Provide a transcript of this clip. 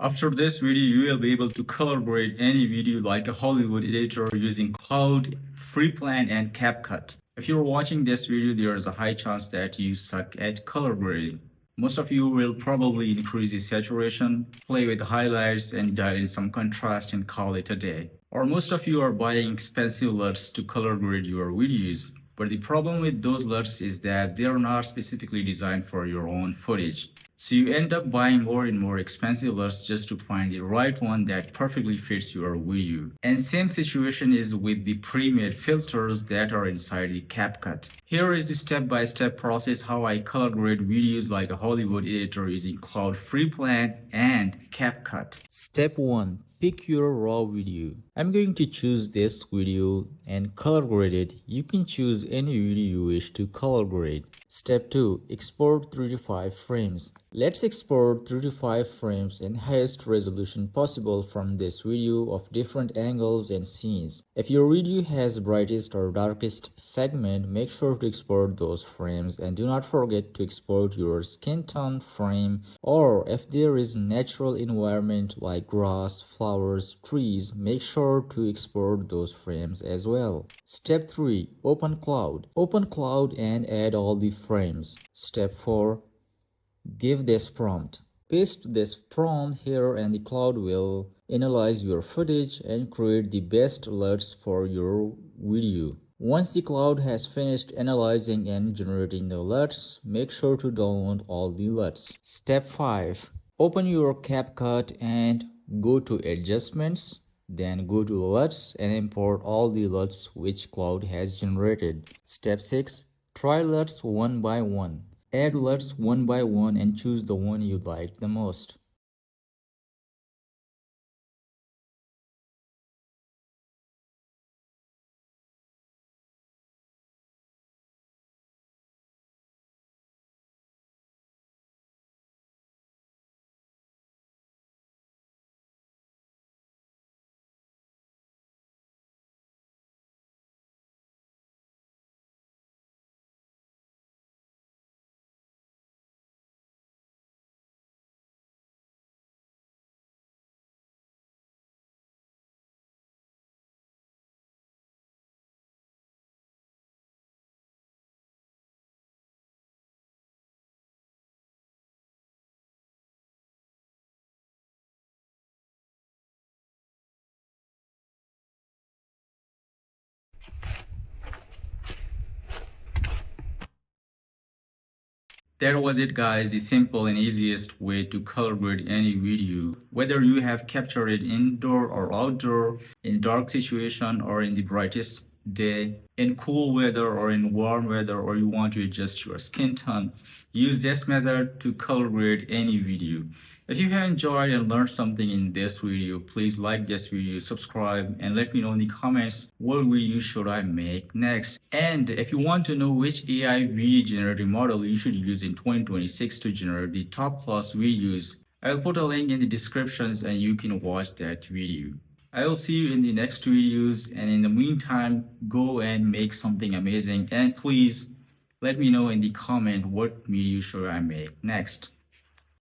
After this video, you will be able to color grade any video like a Hollywood editor using Claude, free plan, and CapCut. If you're watching this video, there is a high chance that you suck at color grading. Most of you will probably increase the saturation, play with highlights, and dial in some contrast and call it a day. Or most of you are buying expensive LUTs to color grade your videos. But the problem with those LUTs is that they are not specifically designed for your own footage. So you end up buying more and more expensive LUTs just to find the right one that perfectly fits your video. And same situation is with the pre-made filters that are inside the CapCut. Here is the step-by-step process how I color grade videos like a Hollywood editor using Claude free plan and CapCut. Step 1. Pick your raw video. I'm going to choose this video and color grade it. You can choose any video you wish to color grade. Step 2. Export 3 to 5 frames. Let's export 3 to 5 frames in highest resolution possible from this video of different angles and scenes. If your video has brightest or darkest segment, make sure to export those frames and do not forget to export your skin tone frame, or if there is natural environment like grass, flowers, trees, make sure to export those frames as well. Step 3. Open Claude. Open Claude and add all the frames. Step 4. Give this prompt. Paste this prompt here and the Claude will analyze your footage and create the best LUTs for your video. Once the Claude has finished analyzing and generating the LUTs, make sure to download all the LUTs. Step 5. Open your CapCut and go to Adjustments. Then go to LUTs and import all the LUTs which Claude has generated. Step 6. Try LUTs one by one. Add LUTs one by one and choose the one you like the most. That was it, guys, the simple and easiest way to color grade any video. Whether you have captured it indoor or outdoor, in dark situation or in the brightest day, in cool weather or in warm weather, or you want to adjust your skin tone, use this method to color grade any video. If you have enjoyed and learned something in this video, please like this video, subscribe, and let me know in the comments what video should I make next. And if you want to know which AI video generating model you should use in 2026 to generate the top class videos, I will put a link in the descriptions and you can watch that video. I will see you in the next videos, and in the meantime, go and make something amazing, and please let me know in the comment what video should I make next.